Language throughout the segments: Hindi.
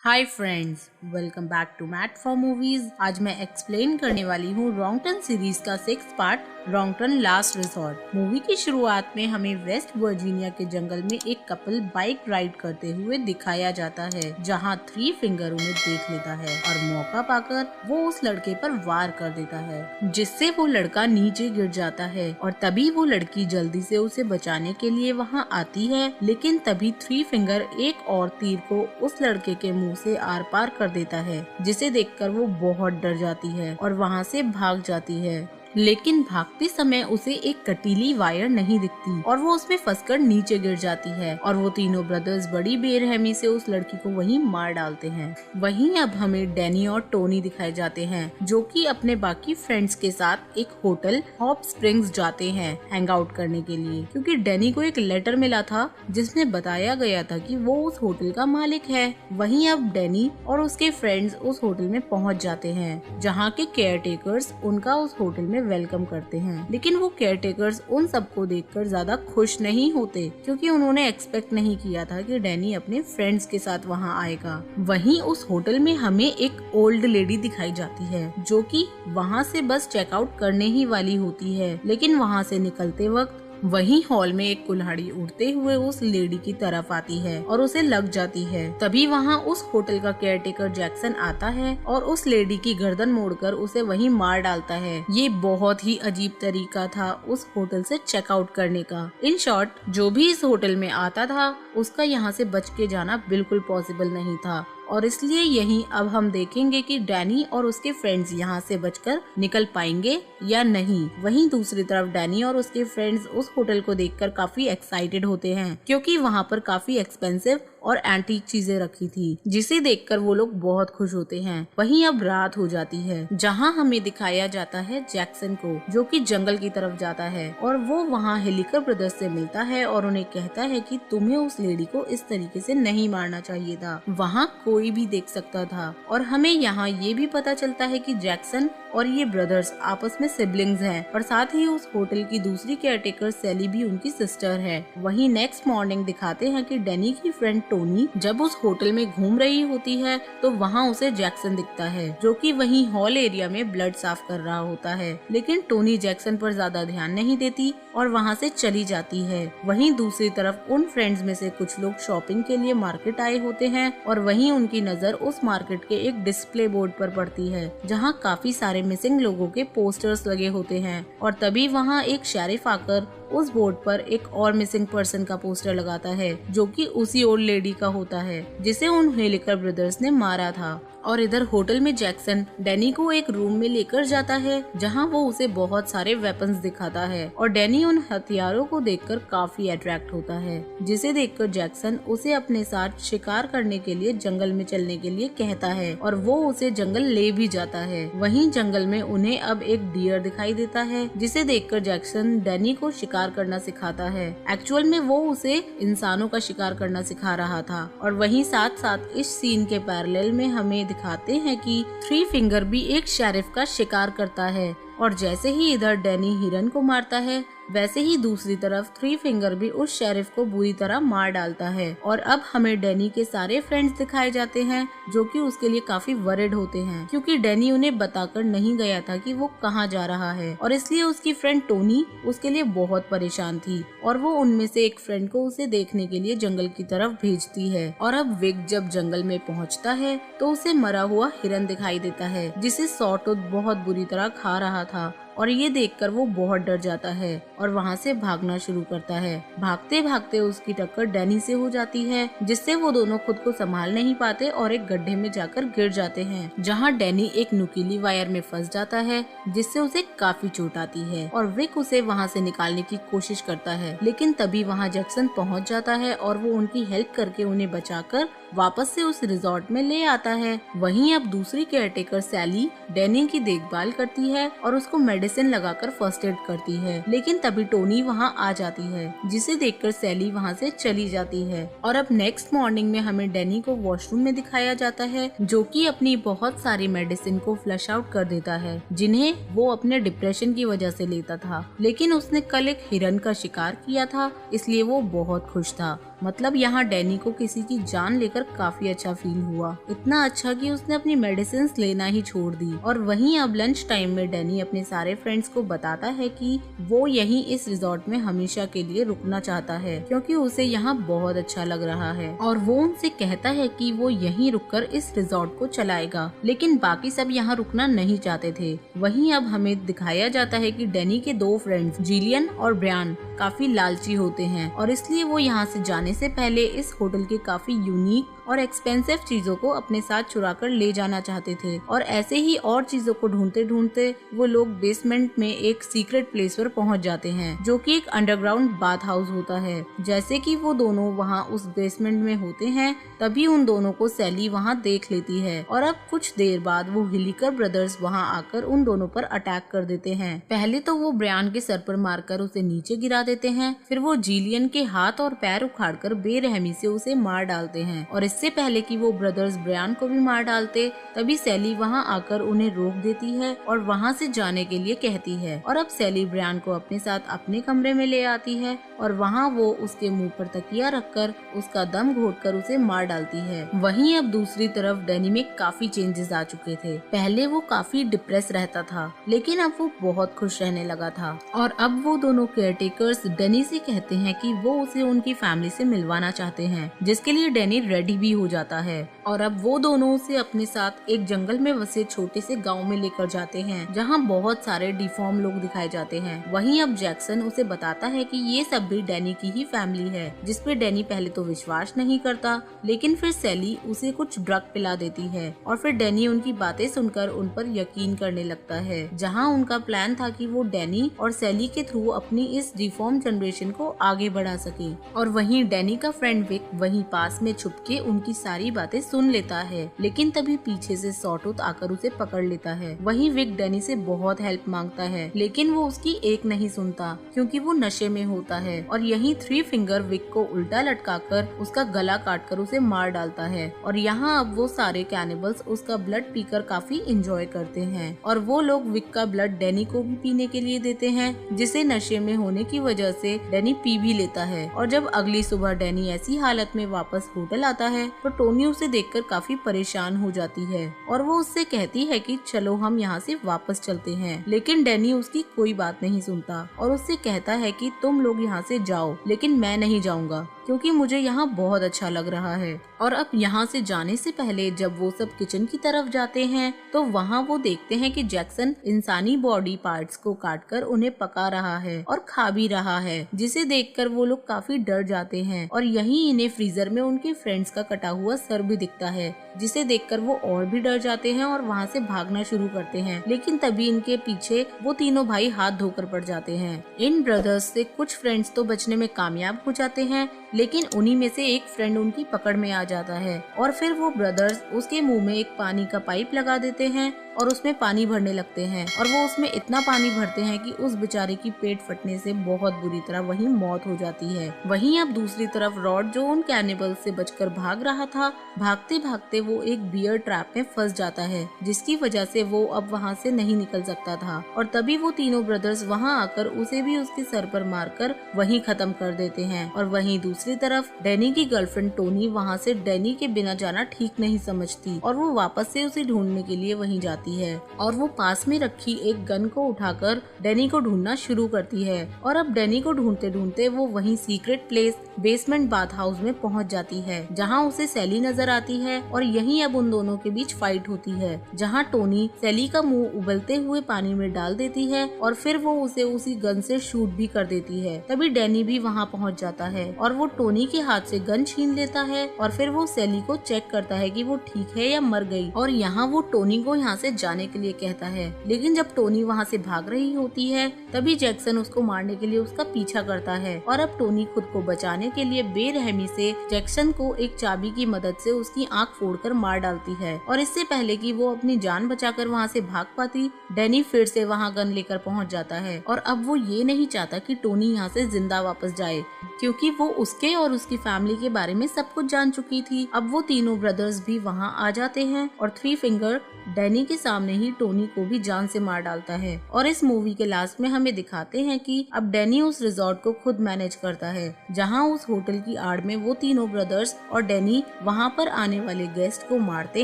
Hi friends, welcome back to Matt for movies. आज मैं एक्सप्लेन करने वाली हूँ रॉन्गटन सीरीज का 6th part Wrong Turn last resort. Movie की शुरुआत में हमें वेस्ट वर्जीनिया के जंगल में एक कपल बाइक राइड करते हुए दिखाया जाता है, जहाँ थ्री फिंगर उन्हें देख लेता है और मौका पाकर वो उस लड़के पर वार कर देता है, जिससे वो लड़का नीचे गिर जाता है। और तभी वो लड़की जल्दी से उसे बचाने के लिए वहाँ आती है, लेकिन तभी थ्री फिंगर एक और तीर को उस लड़के के मुंह से आर पार कर देता है, जिसे देखकर वो बहुत डर जाती है और वहाँ से भाग जाती है। लेकिन भागते समय उसे एक कटीली वायर नहीं दिखती और वो उसमें फंसकर नीचे गिर जाती है और वो तीनों ब्रदर्स बड़ी बेरहमी से उस लड़की को वहीं मार डालते हैं। वहीं अब हमें डैनी और टोनी दिखाए जाते हैं, जो कि अपने बाकी फ्रेंड्स के साथ एक होटल हॉट स्प्रिंग्स जाते हैं हैंग आउट करने के लिए, क्योंकि डैनी को एक लेटर मिला था जिसमें बताया गया था कि वो उस होटल का मालिक है। वहीं अब डैनी और उसके फ्रेंड्स उस होटल में पहुंच जाते हैं, जहाँ के केयर टेकर्स उनका उस होटल में वेलकम करते हैं। लेकिन वो केयरटेकर्स उन सबको देखकर ज्यादा खुश नहीं होते, क्योंकि उन्होंने एक्सपेक्ट नहीं किया था कि डैनी अपने फ्रेंड्स के साथ वहाँ आएगा। वहीं उस होटल में हमें एक ओल्ड लेडी दिखाई जाती है, जो कि वहाँ से बस चेकआउट करने ही वाली होती है। लेकिन वहाँ से निकलते वक्त वहीं हॉल में एक कुल्हाड़ी उड़ते हुए उस लेडी की तरफ आती है और उसे लग जाती है। तभी वहाँ उस होटल का केयरटेकर जैक्सन आता है और उस लेडी की गर्दन मोड़कर उसे वहीं मार डालता है। ये बहुत ही अजीब तरीका था उस होटल से चेकआउट करने का। इन शॉर्ट, जो भी इस होटल में आता था उसका यहाँ से बच के जाना बिल्कुल पॉसिबल नहीं था, और इसलिए यही अब हम देखेंगे कि डैनी और उसके फ्रेंड्स यहाँ से बचकर निकल पाएंगे या नहीं। वहीं दूसरी तरफ डैनी और उसके फ्रेंड्स उस होटल को देखकर काफी एक्साइटेड होते हैं, क्योंकि वहाँ पर काफी एक्सपेंसिव और एंटीक चीजें रखी थी, जिसे देखकर वो लोग बहुत खुश होते हैं। वहीं अब रात हो जाती है, जहाँ हमें दिखाया जाता है जैक्सन को, जो कि जंगल की तरफ जाता है और वो वहाँ हेलिकर ब्रदर्स से मिलता है और उन्हें कहता है कि तुम्हें उस लेडी को इस तरीके से नहीं मारना चाहिए था, वहाँ कोई भी देख सकता था। और हमें यहाँ ये भी पता चलता है कि जैक्सन और ये ब्रदर्स आपस में सिबलिंग्स हैं, और साथ ही उस होटल की दूसरी केयरटेकर सैली भी उनकी सिस्टर है। वहीं नेक्स्ट मॉर्निंग दिखाते हैं कि डैनी की फ्रेंड टोनी जब उस होटल में घूम रही होती है तो वहाँ उसे जैक्सन दिखता है, जो कि वहीं हॉल एरिया में ब्लड साफ कर रहा होता है। लेकिन टोनी जैक्सन पर ज्यादा ध्यान नहीं देती और वहाँ से चली जाती है। वहीं दूसरी तरफ उन फ्रेंड्स में से कुछ लोग शॉपिंग के लिए मार्केट आए होते हैं और वहीं उनकी नजर उस मार्केट के एक डिस्प्ले बोर्ड पर पड़ती है, जहाँ काफी सारे मिसिंग लोगों के पोस्टर्स लगे होते हैं। और तभी वहाँ एक शेरिफ आकर उस बोर्ड पर एक और मिसिंग पर्सन का पोस्टर लगाता है, जो कि उसी ओल्ड लेडी का होता है जिसे उन हेलिकर ब्रदर्स ने मारा था। और इधर होटल में जैक्सन डैनी को एक रूम में लेकर जाता है, जहां वो उसे बहुत सारे वेपन्स दिखाता है और डैनी उन हथियारों को देखकर काफी अट्रैक्ट होता है, जिसे देखकर जैक्सन उसे अपने साथ शिकार करने के लिए जंगल में चलने के लिए कहता है और वो उसे जंगल ले भी जाता है। वहीं जंगल में उन्हें अब एक डियर दिखाई देता है, जिसे देखकर जैक्सन डैनी को शिकार करना सिखाता है। एक्चुअल में वो उसे इंसानों का शिकार करना सिखा रहा था। और वहीं साथ साथ इस सीन के पैरेलल में हमें दिखाते हैं कि थ्री फिंगर भी एक शेरिफ का शिकार करता है, और जैसे ही इधर डैनी हिरन को मारता है, वैसे ही दूसरी तरफ थ्री फिंगर भी उस शेरिफ को बुरी तरह मार डालता है। और अब हमें डैनी के सारे फ्रेंड्स दिखाए जाते हैं, जो कि उसके लिए काफी वरिड होते हैं, क्योंकि डैनी उन्हें बताकर नहीं गया था कि वो कहाँ जा रहा है, और इसलिए उसकी फ्रेंड टोनी उसके लिए बहुत परेशान थी और वो उनमें से एक फ्रेंड को उसे देखने के लिए जंगल की तरफ भेजती है। और अब विग जब जंगल में पहुँचता है तो उसे मरा हुआ हिरन दिखाई देता है, जिसे सॉटूथ बहुत बुरी तरह खा रहा था, और ये देखकर वो बहुत डर जाता है और वहाँ से भागना शुरू करता है। भागते भागते उसकी टक्कर डैनी से हो जाती है, जिससे वो दोनों खुद को संभाल नहीं पाते और एक गड्ढे में जाकर गिर जाते हैं, जहाँ डैनी एक नुकीली वायर में फंस जाता है, जिससे उसे काफी चोट आती है और विक उसे वहाँ से निकालने की कोशिश करता है। लेकिन तभी वहाँ जैक्सन पहुँच जाता है और वो उनकी हेल्प करके उन्हें बचाकर वापस से उस रिजॉर्ट में ले आता है। वहीं अब दूसरी केयरटेकर सैली डैनी की देखभाल करती है और उसको मेडिसिन लगाकर फर्स्ट एड करती है। लेकिन तभी टोनी वहाँ आ जाती है, जिसे देखकर सैली वहाँ से चली जाती है। और अब नेक्स्ट मॉर्निंग में हमें डैनी को वॉशरूम में दिखाया जाता है, जो कि अपनी बहुत सारी मेडिसिन को फ्लश आउट कर देता है, जिन्हें वो अपने डिप्रेशन की वजह से लेता था। लेकिन उसने कल एक हिरन का शिकार किया था, इसलिए वो बहुत खुश था। मतलब यहाँ डैनी को किसी की जान लेकर काफी अच्छा फील हुआ, इतना अच्छा कि उसने अपनी मेडिसिन लेना ही छोड़ दी। और वहीं अब लंच टाइम में डैनी अपने सारे फ्रेंड्स को बताता है कि वो यहीं इस रिजॉर्ट में हमेशा के लिए रुकना चाहता है, क्योंकि उसे यहाँ बहुत अच्छा लग रहा है। और वो उनसे कहता है कि वो यहीं रुककर इस रिजॉर्ट को चलाएगा, लेकिन बाकी सब यहाँ रुकना नहीं चाहते थे। वहीं अब हमें दिखाया जाता है कि डैनी के दो फ्रेंड्स जिलियन और ब्रायन काफी लालची होते हैं, और इसलिए वो यहाँ से जाने से पहले इस होटल के काफी यूनिक और एक्सपेंसिव चीजों को अपने साथ चुरा कर ले जाना चाहते थे। और ऐसे ही और चीजों को ढूंढते ढूंढते वो लोग बेसमेंट में एक सीक्रेट प्लेस पर पहुंच जाते हैं, जो कि एक अंडरग्राउंड बाथ हाउस होता है। जैसे कि वो दोनों वहां उस बेसमेंट में होते हैं, तभी उन दोनों को सैली वहां देख लेती है। और अब कुछ देर बाद वो हिलिकर ब्रदर्स वहां आकर उन दोनों पर अटैक कर देते हैं। पहले तो वो ब्रायन के सर पर मारकर उसे नीचे गिरा देते हैं, फिर वो जिलियन के हाथ और पैर उखाड़कर बेरहमी से उसे मार डालते हैं। और इससे पहले कि वो ब्रदर्स ब्रायन को भी मार डालते, तभी सैली वहां आकर उन्हें रोक देती है और वहां से जाने के लिए कहती है। और अब सैली ब्रायन को अपने साथ अपने कमरे में ले आती है और वहां वो उसके मुंह पर तकिया रखकर उसका दम घोटकर उसे मार डालती है। वहीं अब दूसरी तरफ डैनी में काफी चेंजेस आ चुके थे। पहले वो काफी डिप्रेस रहता था, लेकिन अब वो बहुत खुश रहने लगा था। और अब वो दोनों केयरटेकर्स डैनी से कहते हैं कि वो उसे उनकी फैमिली से मिलवाना चाहते हैं, जिसके लिए डैनी रेडी भी हो जाता है। और अब वो दोनों उसे अपने साथ एक जंगल में बसे छोटे से गांव में लेकर जाते हैं, जहां बहुत सारे डिफॉर्म लोग दिखाए जाते हैं। वहीं अब जैक्सन उसे बताता है कि ये सब भी डैनी की ही फैमिली है, जिसपे डैनी पहले तो विश्वास नहीं करता, लेकिन फिर सैली उसे कुछ ड्रग पिला देती है और फिर डैनी उनकी बातें सुनकर उन पर यकीन करने लगता है। जहां उनका प्लान था कि वो डैनी और सैली के थ्रू अपनी इस डिफॉर्म जनरेशन को आगे बढ़ा सके। और वहीं डैनी का फ्रेंड विक वहीं पास में छुप के उनकी सारी बातें सुन लेता है, लेकिन तभी पीछे से सॉटूथ आकर उसे पकड़ लेता है। वहीं विक डैनी से बहुत हेल्प मांगता है, लेकिन वो उसकी एक नहीं सुनता, क्योंकि वो नशे में होता है। और यहीं थ्री फिंगर विक को उल्टा लटकाकर उसका गला काटकर उसे मार डालता है। और यहाँ अब वो सारे कैनिबल्स उसका ब्लड पीकर काफी इंजॉय करते हैं, और वो लोग विक का ब्लड डैनी को भी पीने के लिए देते हैं, जिसे नशे में होने की वजह से डैनी पी भी लेता है। और जब अगली सुबह डैनी ऐसी हालत में वापस होटल आता है, तो टोनी उसे देखकर काफी परेशान हो जाती है और वो उससे कहती है कि चलो हम यहाँ से वापस चलते हैं। लेकिन डैनी उसकी कोई बात नहीं सुनता और उससे कहता है कि तुम लोग यहाँ से जाओ, लेकिन मैं नहीं जाऊँगा, क्योंकि मुझे यहाँ बहुत अच्छा लग रहा है। और अब यहाँ से जाने से पहले जब वो सब किचन की तरफ जाते हैं, तो वहाँ वो देखते हैं कि जैक्सन इंसानी बॉडी पार्ट्स को काटकर उन्हें पका रहा है और खा भी रहा है, जिसे देखकर वो लोग काफी डर जाते हैं। और यहीं इन्हें फ्रीजर में उनके फ्रेंड्स का कटा हुआ सर भी दिखता है, जिसे देखकर वो और भी डर जाते हैं और वहाँ से भागना शुरू करते हैं। लेकिन तभी इनके पीछे वो तीनों भाई हाथ धोकर पड़ जाते हैं। इन ब्रदर्स से कुछ फ्रेंड्स तो बचने में कामयाब हो जाते हैं, लेकिन उन्हीं में से एक फ्रेंड उनकी पकड़ में आ जाता है और फिर वो ब्रदर्स उसके मुंह में एक पानी का पाइप लगा देते हैं और उसमें पानी भरने लगते हैं। और वो उसमें इतना पानी भरते हैं कि उस बेचारे की पेट फटने से बहुत बुरी तरह वहीं मौत हो जाती है। वहीं अब दूसरी तरफ रॉड, जो उन कैनिबल से बचकर भाग रहा था, भागते भागते वो एक बियर ट्रैप में फंस जाता है, जिसकी वजह से वो अब वहाँ से नहीं निकल सकता था। और तभी वो तीनों ब्रदर्स वहाँ आकर उसे भी उसके सर पर मारकर वहीं खत्म कर देते हैं। और वहीं दूसरी तरफ डैनी की गर्लफ्रेंड टोनी वहाँ से डैनी के बिना जाना ठीक नहीं समझती और वो वापस से उसे ढूंढने के लिए वहीं जाती है। और वो पास में रखी एक गन को उठाकर डैनी को ढूंढना शुरू करती है। और अब डैनी को ढूंढते ढूंढते वो वहीं secret place basement bath house में पहुंच जाती है, जहां उसे सैली नजर आती है। और यहीं अब उन दोनों के बीच फाइट होती है, जहां टोनी सैली का मुंह उबलते हुए पानी में डाल देती है और फिर वो उसे उसी गन से शूट भी कर देती है। तभी डैनी भी वहां पहुंच जाता है और वो टोनी के हाथ से गन छीन लेता है और फिर वो सैली को चेक करता है कि वो ठीक है या मर गई। और यहाँ वो टोनी को यहाँ से जाने के लिए कहता है, लेकिन जब टोनी वहाँ से भाग रही होती है, तभी जैक्सन उसको मारने के लिए उसका पीछा करता है। और अब टोनी खुद को बचाने के लिए बेरहमी से जैक्सन को एक चाबी की मदद से उसकी आंख फोड़कर मार डालती है। और इससे पहले कि वो अपनी जान बचाकर वहाँ से भाग पाती, डैनी फिर से वहाँ गन लेकर पहुँच जाता है। और अब वो ये नहीं चाहता कि टोनी यहाँ से जिंदा वापस जाए, क्योंकि वो उसके उसके और उसकी फैमिली के बारे में सब कुछ जान चुकी थी। अब वो तीनों ब्रदर्स भी वहाँ आ जाते हैं और थ्री फिंगर डैनी के सामने ही टोनी को भी जान से मार डालता है। और इस मूवी के लास्ट में हमें दिखाते हैं कि अब डैनी उस रिजॉर्ट को खुद मैनेज करता है, जहाँ उस होटल की आड़ में वो तीनों ब्रदर्स और डैनी वहाँ पर आने वाले गेस्ट को मारते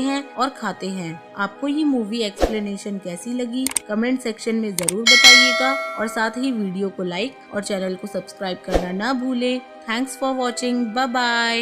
हैं और खाते हैं। आपको ये मूवी एक्सप्लेनेशन कैसी लगी कमेंट सेक्शन में जरूर बताइएगा और साथ ही वीडियो को लाइक और चैनल को सब्सक्राइब करना ना भूले। Thanks for watching, bye bye.